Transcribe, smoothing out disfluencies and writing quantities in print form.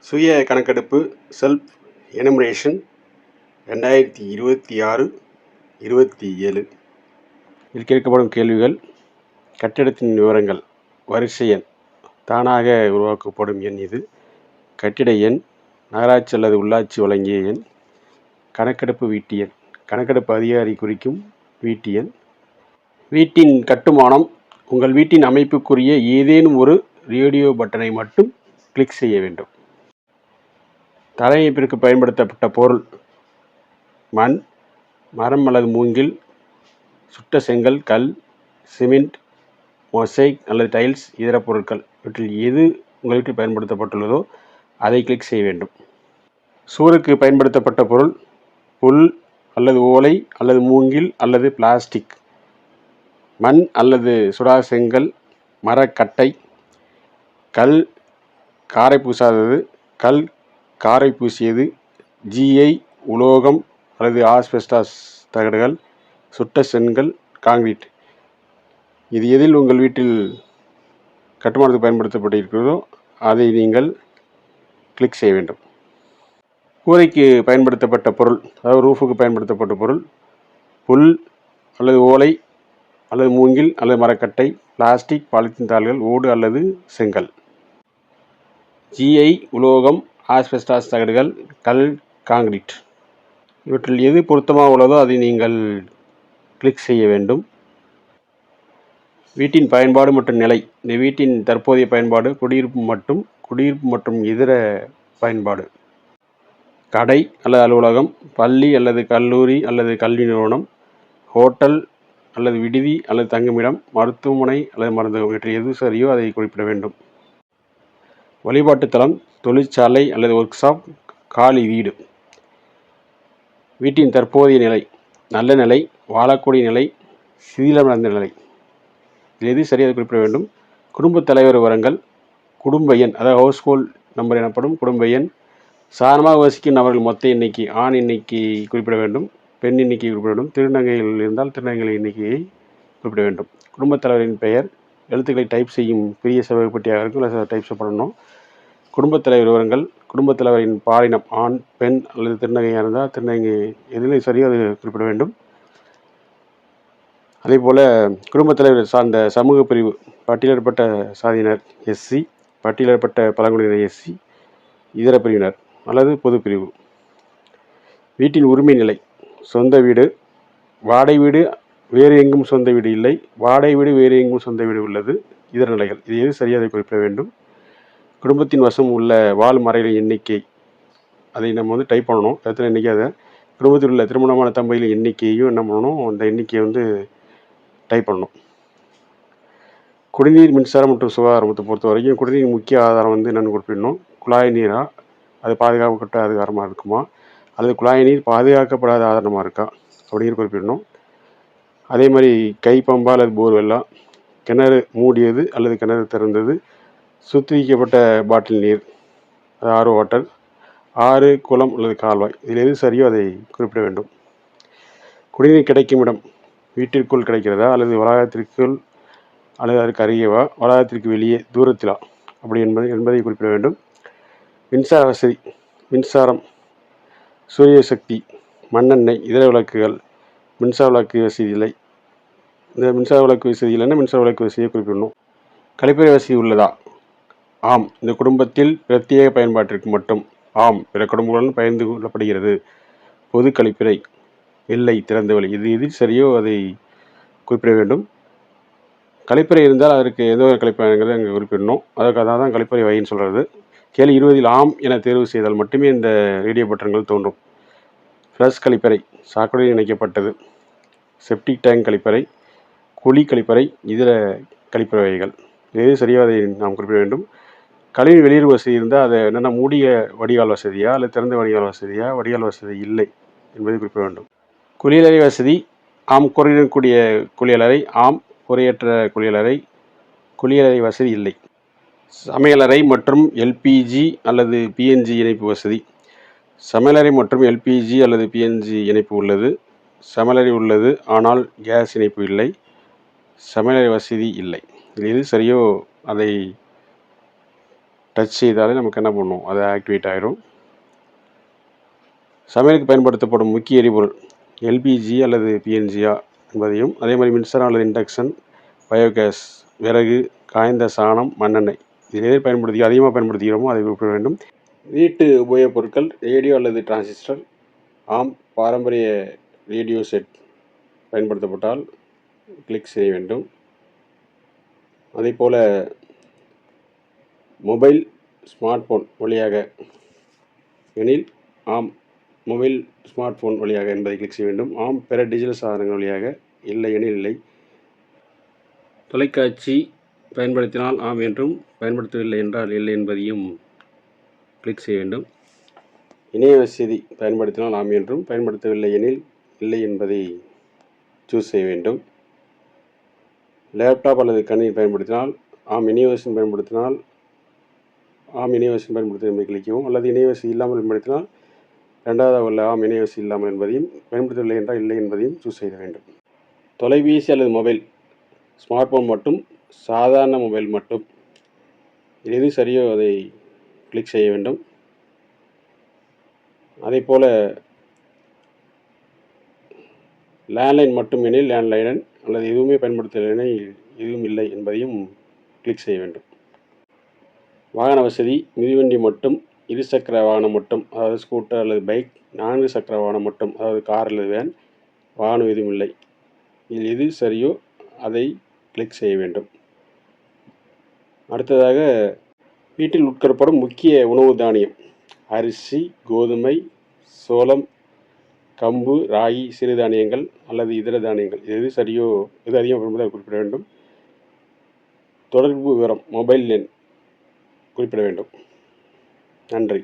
சுய கணக்கெடுப்பு self enumeration 2026-27 இதில் கேட்கப்படும் கேள்விகள்: கட்டிடத்தின் விவரங்கள், வரிசை எண், தானாக உருவாக்கப்படும் எண் இது, கட்டிட எண், நகராட்சி அல்லது உள்ளாட்சி வழங்கிய எண், கணக்கெடுப்பு வீட்டு எண், கணக்கெடுப்பு அதிகாரி குறிக்கும் வீட்டு எண். வீட்டின் கட்டுமானம்: உங்கள் வீட்டின் அமைப்புக்குரிய ஏதேனும் ஒரு ரேடியோ பட்டனை மட்டும் கிளிக் செய்ய வேண்டும். தரையமைப்பிற்கு பயன்படுத்தப்பட்ட பொருள்: மண், மரம் அல்லது மூங்கில், சுட்ட செங்கல், கல், சிமெண்ட், மொசைக் அல்லது டைல்ஸ், இதர பொருட்கள். இவற்றில் எது உங்கள் வீட்டில் பயன்படுத்தப்பட்டுள்ளதோ அதை கிளிக் செய்ய வேண்டும். சுவருக்கு பயன்படுத்தப்பட்ட பொருள்: புல் அல்லது ஓலை அல்லது மூங்கில் அல்லது பிளாஸ்டிக், மண் அல்லது சுடா செங்கல், மரக்கட்டை, கல் காரை பூசாதது, கல் காரை பூசியது, ஜிஐ உலோகம் அல்லது ஆஸ்பெஸ்டாஸ் தகடுகள், சுட்ட செங்கல், காங்கிரீட். இது எதில் உங்கள் வீட்டில் கட்டுமானத்துக்கு பயன்படுத்தப்பட்டிருக்கிறதோ அதை நீங்கள் கிளிக் செய்ய வேண்டும். கூரைக்கு பயன்படுத்தப்பட்ட பொருள், அதாவது ரூஃபுக்கு பயன்படுத்தப்பட்ட பொருள்: புல் அல்லது ஓலை அல்லது மூங்கில் அல்லது மரக்கட்டை, பிளாஸ்டிக், பாலித்தீன் தாள்கள், ஓடு அல்லது செங்கல், ஜிஐ உலோகம், ஆஸ்பெஸ்டாஸ் தகடுகள், கல், காங்கிரீட். இவற்றில் எது பொருத்தமாக உள்ளதோ அதை நீங்கள் கிளிக் செய்ய வேண்டும். வீட்டின் பயன்பாடு மற்றும் நிலை: இந்த வீட்டின் தற்போதைய பயன்பாடு குடியிருப்பு மற்றும் இதர பயன்பாடு. கடை அல்லது அலுவலகம், பள்ளி அல்லது கல்லூரி அல்லது கல்வி நிறுவனம், ஹோட்டல் அல்லது விடுதி அல்லது தங்குமிடம், மருத்துவமனை அல்லது மருந்தகம். இவற்றில் எது சரியோ அதை குறிப்பிட வேண்டும். வழிபாட்டுத்தலம், தொழிற்சாலை அல்லது ஒர்க் ஷாப், காலி வீடு. வீட்டின் தற்போதைய நிலை: நல்ல நிலை, வாழக்கூடிய நிலை, சிதிலமடைந்த நிலை. இதில் எது சரியாக குறிப்பிட வேண்டும். குடும்பத் தலைவர் விவரங்கள், குடும்ப எண், அதாவது ஹவுஸ் ஹோல்ட் நம்பர் எனப்படும் குடும்ப எண், சாதாரணமாக வசிக்கும் நபர்கள் மொத்த எண்ணிக்கை, ஆண் எண்ணிக்கை குறிப்பிட வேண்டும், பெண் எண்ணிக்கை குறிப்பிட வேண்டும். திருநங்கைகள் இருந்தால் திருநங்கைகள் எண்ணிக்கையை குறிப்பிட வேண்டும். குடும்பத் தலைவரின் பெயர், எழுத்துக்களை டைப் செய்யும் பெரிய செவ்வகப்பட்டியாக இருக்கும், இல்லை டைப்ஸ் பண்ணணும். குடும்பத் தலைவர் விவரங்கள், குடும்பத் தலைவரின் பாலினம், ஆண், பெண் அல்லது திருநங்கையாக இருந்தால் திருநங்கை, எதில் சரியோ அது குறிப்பிட வேண்டும். அதே போல் குடும்பத் தலைவர் சார்ந்த சமூக பிரிவு: பட்டியலிடப்பட்ட சாதியினர் எஸ்சி, பட்டியலிடப்பட்ட பழங்குடியினர் எஸ்சி, இதர பிரிவினர் அல்லது பொது பிரிவு. வீட்டின் உரிமை நிலை: சொந்த வீடு, வாடகை வீடு, வேறு எங்கும் சொந்த வீடு இல்லை, வாடகை வீடு, வேறு எங்கும் சொந்த வீடு உள்ளது, இதர நிலைகள். இது எது சரியாக குறிப்பிட வேண்டும். குடும்பத்தின் வசம் உள்ள வாழும் அறைகளின் எண்ணிக்கை, அதை நம்ம டைப் பண்ணணும். எத்தனை எண்ணிக்கை, அதை குடும்பத்தில் உள்ள திருமணமான தம்பதிகளின் எண்ணிக்கையும் என்ன பண்ணணும், அந்த எண்ணிக்கையை டைப் பண்ணணும். குடிநீர், மின்சாரம் மற்றும் சுகாதாரத்தை பொறுத்த வரைக்கும் குடிநீர் முக்கிய ஆதாரம் என்னென்னு குறிப்பிடணும். குழாய் நீரா, அது பாதுகாக்கப்பட்ட ஆதாரமாக இருக்குமா, அல்லது குழாய் நீர் பாதுகாக்கப்படாத ஆதாரமாக இருக்கா அப்படிங்கிற குறிப்பிடணும். அதே மாதிரி கை பம்பா அல்லது போர்வெல்லா, கிணறு மூடியது அல்லது கிணறு திறந்தது, சுத்திகரிக்கப்பட்ட பாட்டில் நீர், அது ஆர்ஓ வாட்டர், ஆறு, குளம் அல்லது கால்வாய். இதில் எது சரியோ அதை குறிப்பிட வேண்டும். குடிநீர் கிடைக்கும் இடம்: வீட்டிற்குள் கிடைக்கிறதா அல்லது வளாகத்திற்குள் அல்லது அதற்கு அருகேவா, வளாகத்திற்கு வெளியே, தூரத்திலா அப்படி என்பதை குறிப்பிட வேண்டும். மின்சார வசதி: மின்சாரம், சூரிய சக்தி, மண்ணெண்ணெய், இதர விளக்குகள், மின்சார விளக்கு வசதி இல்லை. இந்த மின்சார விளக்கு வசதி இல்லைன்னா மின்சார விளக்கு வசதியை குறிப்பிடணும். கழிப்பறை வசதி உள்ளதா? ஆம், இந்த குடும்பத்தில் பிரத்யேக பயன்பாட்டிற்கு மட்டும். ஆம், பிற குடும்பங்களுடன் பகிர்ந்து கொள்ளப்படுகிறது. பொது கழிப்பறை இல்லை, திறந்த வெளி. இது எது சரியோ அதை குறிப்பிட வேண்டும். கழிப்பறை இருந்தால் அதற்கு எந்த ஒரு கழிப்பறைங்கிறத அங்கே குறிப்பிடணும். அதுக்காக தான் கழிப்பறை வகைன்னு சொல்கிறது. கேள்வி 20 ஆம் என தேர்வு செய்தால் மட்டுமே இந்த ரேடியோ பட்டன்கள் தோன்றும். ஃப்ளஷ் கழிப்பறை, சாக்கடையில் இணைக்கப்பட்டது. செப்டிக் டேங்க் கழிப்பறை, குழி கழிப்பறை, இதர கழிப்பறை வகைகள். எது சரியோ அதை நாம் குறிப்பிட வேண்டும். கழிவு வெளியேறு வசதி இருந்தால் அதை என்னென்ன மூடிய வடிகால் வசதியா அல்லது திறந்த வடிகால் வசதியா, வடிகால் வசதி இல்லை என்பதை குறிப்பிட வேண்டும். குளியலறை வசதி: ஆம், குறையிடக்கூடிய குளியலறை, ஆம், குறையற்ற குளியலறை, குளியலறை வசதி இல்லை. சமையலறை மற்றும் எல்பிஜி அல்லது பிஎன்ஜி இணைப்பு வசதி: சமையலறை மற்றும் எல்பிஜி அல்லது பிஎன்ஜி இணைப்பு உள்ளது. சமையலறை உள்ளது, ஆனால் கேஸ் இணைப்பு இல்லை. சமையலறை வசதி இல்லை. இதில் எது சரியோ அதை டச் செய்தாலே நமக்கு என்ன பண்ணும், அது ஆக்டிவேட் ஆகிடும். சமையலுக்கு பயன்படுத்தப்படும் முக்கிய எரிபொருள் எல்பிஜி அல்லது பிஎன்ஜியா என்பதையும், அதே மாதிரி மின்சாரம் அல்லது இண்டக்ஷன், பயோகேஸ், விறகு, காய்ந்த சாணம், மண்ணெண்ணெய், இதில் எதை அதிகமாக பயன்படுத்துகிறோமோ அதை குறிப்பிட வேண்டும். வீட்டு உபயோகப் பொருட்கள் ரேடியோ அல்லது டிரான்சிஸ்டர், ஆம் பாரம்பரிய ரேடியோ செட் பயன்படுத்தப்பட்டால் கிளிக் செய்ய வேண்டும். அதேபோல் மொபைல் ஸ்மார்ட் ஃபோன் வழியாக எனில் ஆம் மொபைல் ஸ்மார்ட் ஃபோன் வழியாக என்பதை கிளிக் செய்ய வேண்டும். ஆம் பிற டிஜிட்டல் சாதனங்கள் வழியாக, இல்லை எனில் இல்லை. தொலைக்காட்சி பயன்படுத்தினால் ஆம் என்றும், பயன்படுத்தவில்லை என்றால் இல்லை என்பதையும் கிளிக் செய்ய வேண்டும். இணைய வசதி பயன்படுத்தினால் ஆம் என்றும், பயன்படுத்தவில்லை எனில் இல்லை என்பதை சூஸ் செய்ய வேண்டும். லேப்டாப் அல்லது கணினி பயன்படுத்தினால் ஆம், இணையவசதி பயன்படுத்தினால் ஆம் இணையவசதி பயன்படுத்த என்பதை கிளிக்கவும், அல்லது இணையவசதி இல்லாமல் பயன்படுத்தினால் ரெண்டாவதாக உள்ள ஆம் இணையவசதி இல்லாமல் என்பதையும், பயன்படுத்தவில்லை என்றால் இல்லை என்பதையும் சூஸ் செய்ய வேண்டும். தொலைபேசி அல்லது மொபைல், ஸ்மார்ட் ஃபோன் மட்டும், சாதாரண மொபைல் மட்டும், எது சரியோ அதை கிளிக் செய்ய வேண்டும். அதே போல் லேண்ட்லைன் மட்டும் எனில் லேண்ட்லைன், அல்லது எதுவுமே பயன்படுத்தவில்லை எதுவும் இல்லை என்பதையும் கிளிக் செய்ய வேண்டும். வாகன வசதி மிதிவண்டி மட்டும், இருசக்கர வாகனம் மட்டும், அதாவது ஸ்கூட்டர் அல்லது பைக், 4 சக்கர வாகனம் மட்டும், அதாவது கார் அல்லது வேன், வாகனம் எதுவும் இல்லை. இதில் எது சரியோ அதை கிளிக் செய்ய வேண்டும். அடுத்ததாக வீட்டில் உட்கொள்ளப்படும் முக்கிய உணவு தானியம் அரிசி, கோதுமை, சோளம், கம்பு, ராகி, சிறுதானியங்கள் அல்லது இதர தானியங்கள், எது சரியோ எது அதிகமாக பயன்படுத்த குறிப்பிட வேண்டும். தொடர்பு விவரம் மொபைல் எண் குறிப்பிட வேண்டும். நன்றி.